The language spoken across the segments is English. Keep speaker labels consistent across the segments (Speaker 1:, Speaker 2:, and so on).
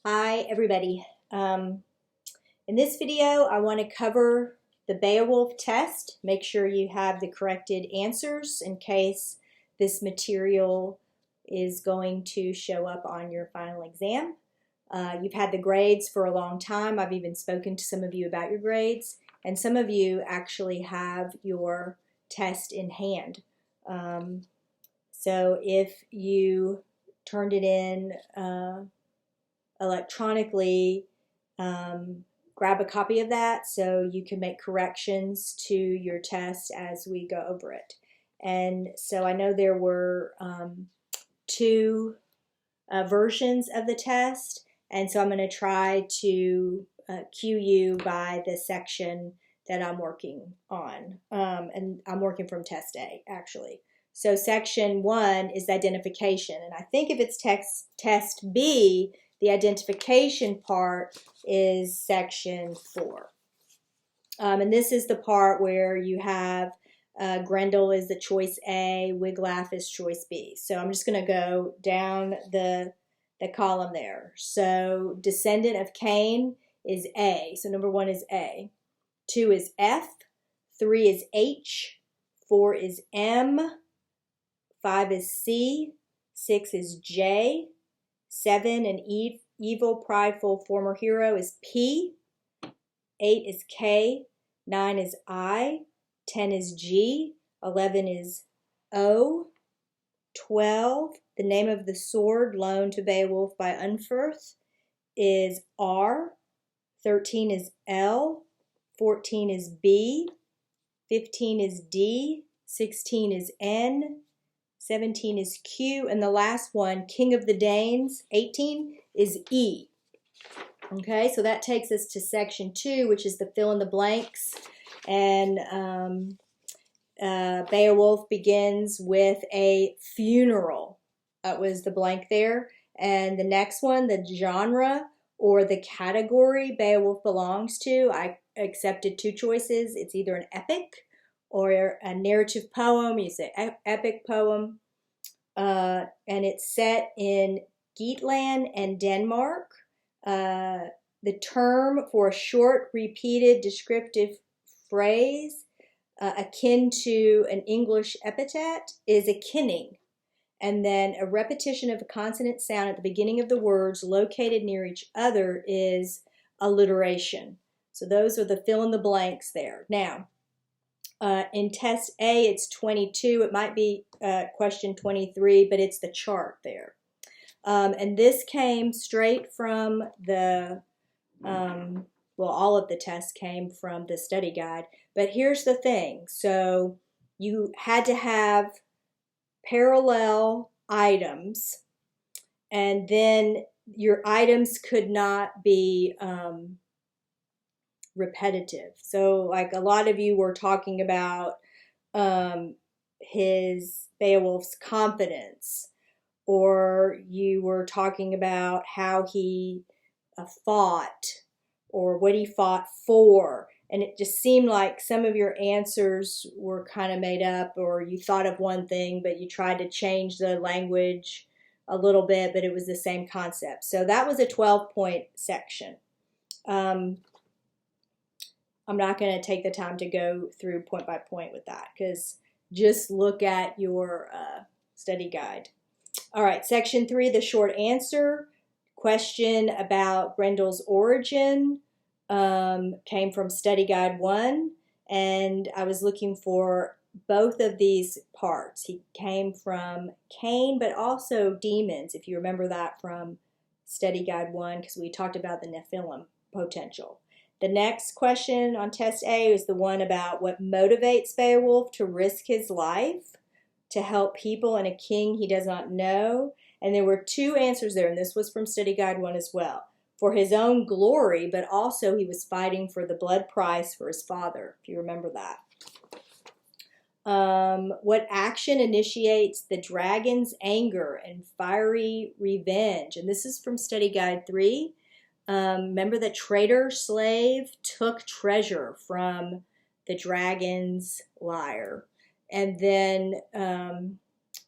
Speaker 1: Hi everybody. In this video I want to cover the Beowulf test. Make sure you have the corrected answers in case this material is going to show up on your final exam. You've had the grades for a long time. I've even spoken to some of you about your grades, and some of you actually have your test in hand. So if you turned it in electronically, grab a copy of that so you can make corrections to your test as we go over it. And so I know there were two versions of the test, and so I'm going to try to cue you by the section that I'm working on. And I'm working from test A, actually. So section 1 is identification, and I think if it's test B, the identification part is section 4. And this is the part where you have Grendel is the choice A, Wiglaf is choice B. So I'm just going to go down the column there. So descendant of Cain is A. So number 1 is A. 2 is F. 3 is H. 4 is M. 5 is C. 6 is J. 7, an evil, prideful former hero, is P. 8 is K. 9 is I. 10 is G. 11 is O. 12, the name of the sword loaned to Beowulf by Unferth, is R. 13 is L. 14 is B. 15 is D. 16 is N. 17 is Q, and the last one, King of the Danes, 18, is E. Okay, so that takes us to section 2, which is the fill in the blanks. And Beowulf begins with a funeral. That was the blank there. And the next one, the genre or the category Beowulf belongs to, I accepted 2 choices. It's either an epic or a narrative poem. You say epic poem, and it's set in Geatland and Denmark. The term for a short, repeated, descriptive phrase akin to an English epithet is a kinning, and then a repetition of a consonant sound at the beginning of the words located near each other is alliteration. So those are the fill in the blanks there. Now, in test A, it's 22. It might be question 23, but it's the chart there. And this came straight from the, well, all of the tests came from the study guide. But here's the thing. So you had to have parallel items, and then your items could not be repetitive. So like a lot of you were talking about Beowulf's confidence, or you were talking about how he fought or what he fought for, and it just seemed like some of your answers were kind of made up, or you thought of one thing but you tried to change the language a little bit, but it was the same concept. So that was a 12-point section. I'm not going to take the time to go through point by point with that, because just look at your study guide. All right, section 3, the short answer. Question about Grendel's origin came from study guide 1, and I was looking for both of these parts. He came from Cain, but also demons, if you remember that from study guide 1, because we talked about the Nephilim potential. The next question on test A is the one about what motivates Beowulf to risk his life to help people and a king he does not know. And there were 2 answers there, and this was from study guide 1 as well. For his own glory, but also he was fighting for the blood price for his father, if you remember that. What action initiates the dragon's anger and fiery revenge? And this is from study guide 3. Remember the traitor slave took treasure from the dragon's lyre. And then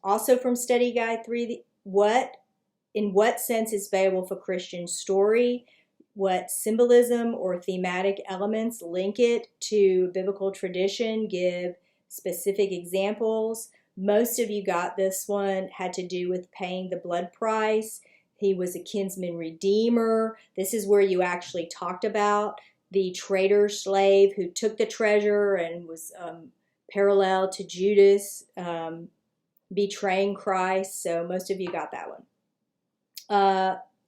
Speaker 1: also from study guide 3, what in what sense is Beowulf a Christian story? What symbolism or thematic elements link it to biblical tradition? Give specific examples. Most of you got this one, had to do with paying the blood price. He was a kinsman redeemer. This is where you actually talked about the traitor slave who took the treasure and was parallel to Judas betraying Christ. So most of you got that one.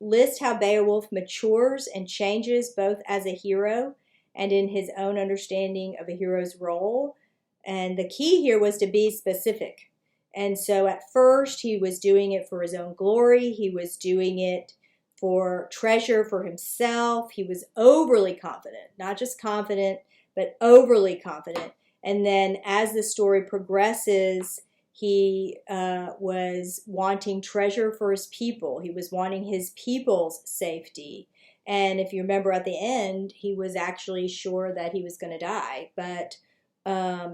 Speaker 1: List how Beowulf matures and changes both as a hero and in his own understanding of a hero's role. And the key here was to be specific. And so at first he was doing it for his own glory. He was doing it for treasure for himself. He was overly confident, not just confident, but overly confident. And then as the story progresses, he was wanting treasure for his people. He was wanting his people's safety. And if you remember at the end, he was actually sure that he was going to die, but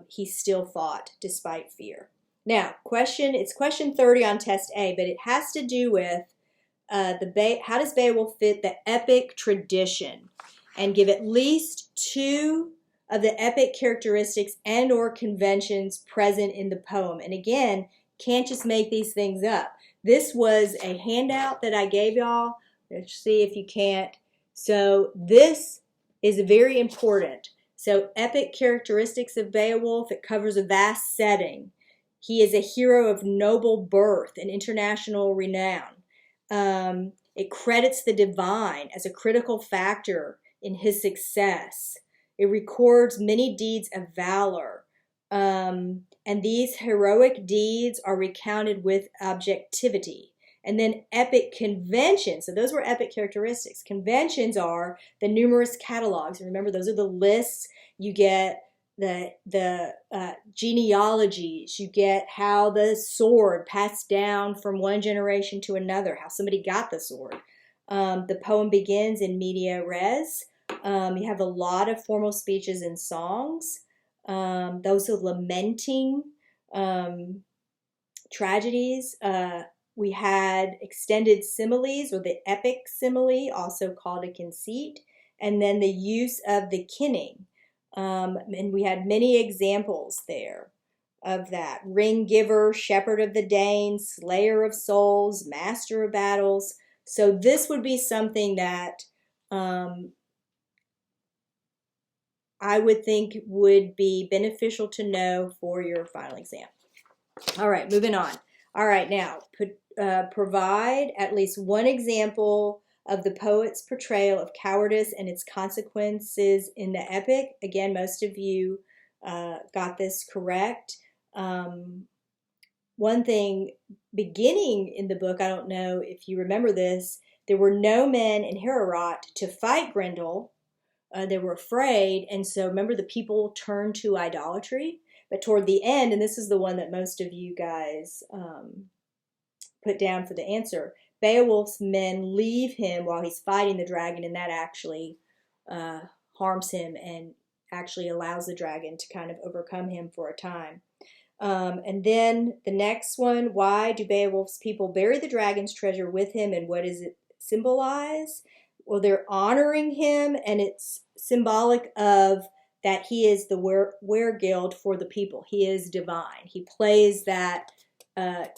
Speaker 1: he still fought despite fear. Now, it's question 30 on test A, but it has to do with how does Beowulf fit the epic tradition, and give at least 2 of the epic characteristics and or conventions present in the poem. And again, can't just make these things up. This was a handout that I gave y'all. Let's see if you can't. So this is very important. So epic characteristics of Beowulf, it covers a vast setting. He is a hero of noble birth and international renown. It credits the divine as a critical factor in his success. It records many deeds of valor. And these heroic deeds are recounted with objectivity. And then epic conventions. So those were epic characteristics. Conventions are the numerous catalogs. Remember, those are the lists. You get the genealogies. You get how the sword passed down from one generation to another, how somebody got the sword. The poem begins in media res. You have a lot of formal speeches and songs. Those are lamenting tragedies. We had extended similes, or the epic simile, also called a conceit, and then the use of the kinning. And we had many examples there of that. Ring giver, shepherd of the Danes, slayer of souls, master of battles. So this would be something that I would think would be beneficial to know for your final exam. All right, moving on. All right, now provide at least one example of the poet's portrayal of cowardice and its consequences in the epic. Again, most of you got this correct. One thing beginning in the book, I don't know if you remember this, there were no men in Heorot to fight Grendel. They were afraid, and so remember the people turned to idolatry. But toward the end, and this is the one that most of you guys put down for the answer, Beowulf's men leave him while he's fighting the dragon, and that actually harms him and actually allows the dragon to kind of overcome him for a time. And then the next one, why do Beowulf's people bury the dragon's treasure with him, and what does it symbolize? Well, they're honoring him, and it's symbolic of that he is the weregild for the people. He is divine. He plays that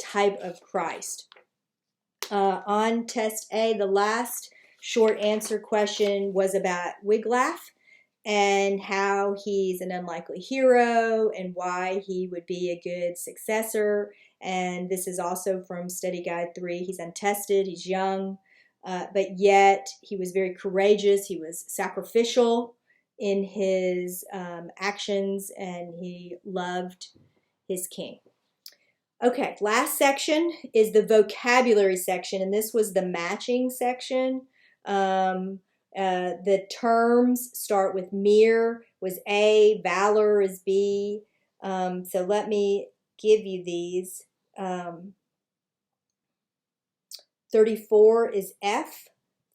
Speaker 1: type of Christ. On test A, the last short answer question was about Wiglaf and how he's an unlikely hero and why he would be a good successor. And this is also from Study Guide 3. He's untested, he's young, but yet he was very courageous. He was sacrificial in his actions, and he loved his king. Okay, last section is the vocabulary section, and this was the matching section. The terms start with mere was A, valor is B. So let me give you these. 34 is F,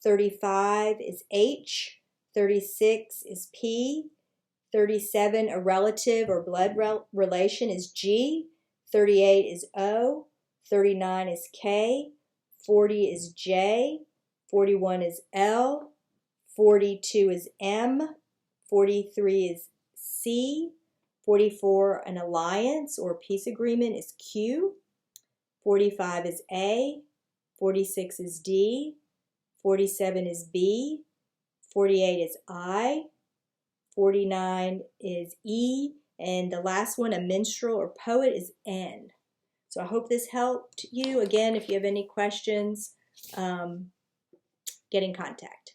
Speaker 1: 35 is H, 36 is P, 37, a relative or blood relation, is G, 38 is O, 39 is K, 40 is J, 41 is L, 42 is M, 43 is C, 44 an alliance or peace agreement is Q, 45 is A, 46 is D, 47 is B, 48 is I, 49 is E, and the last one, a minstrel or poet, is N. So I hope this helped you. Again, if you have any questions, get in contact.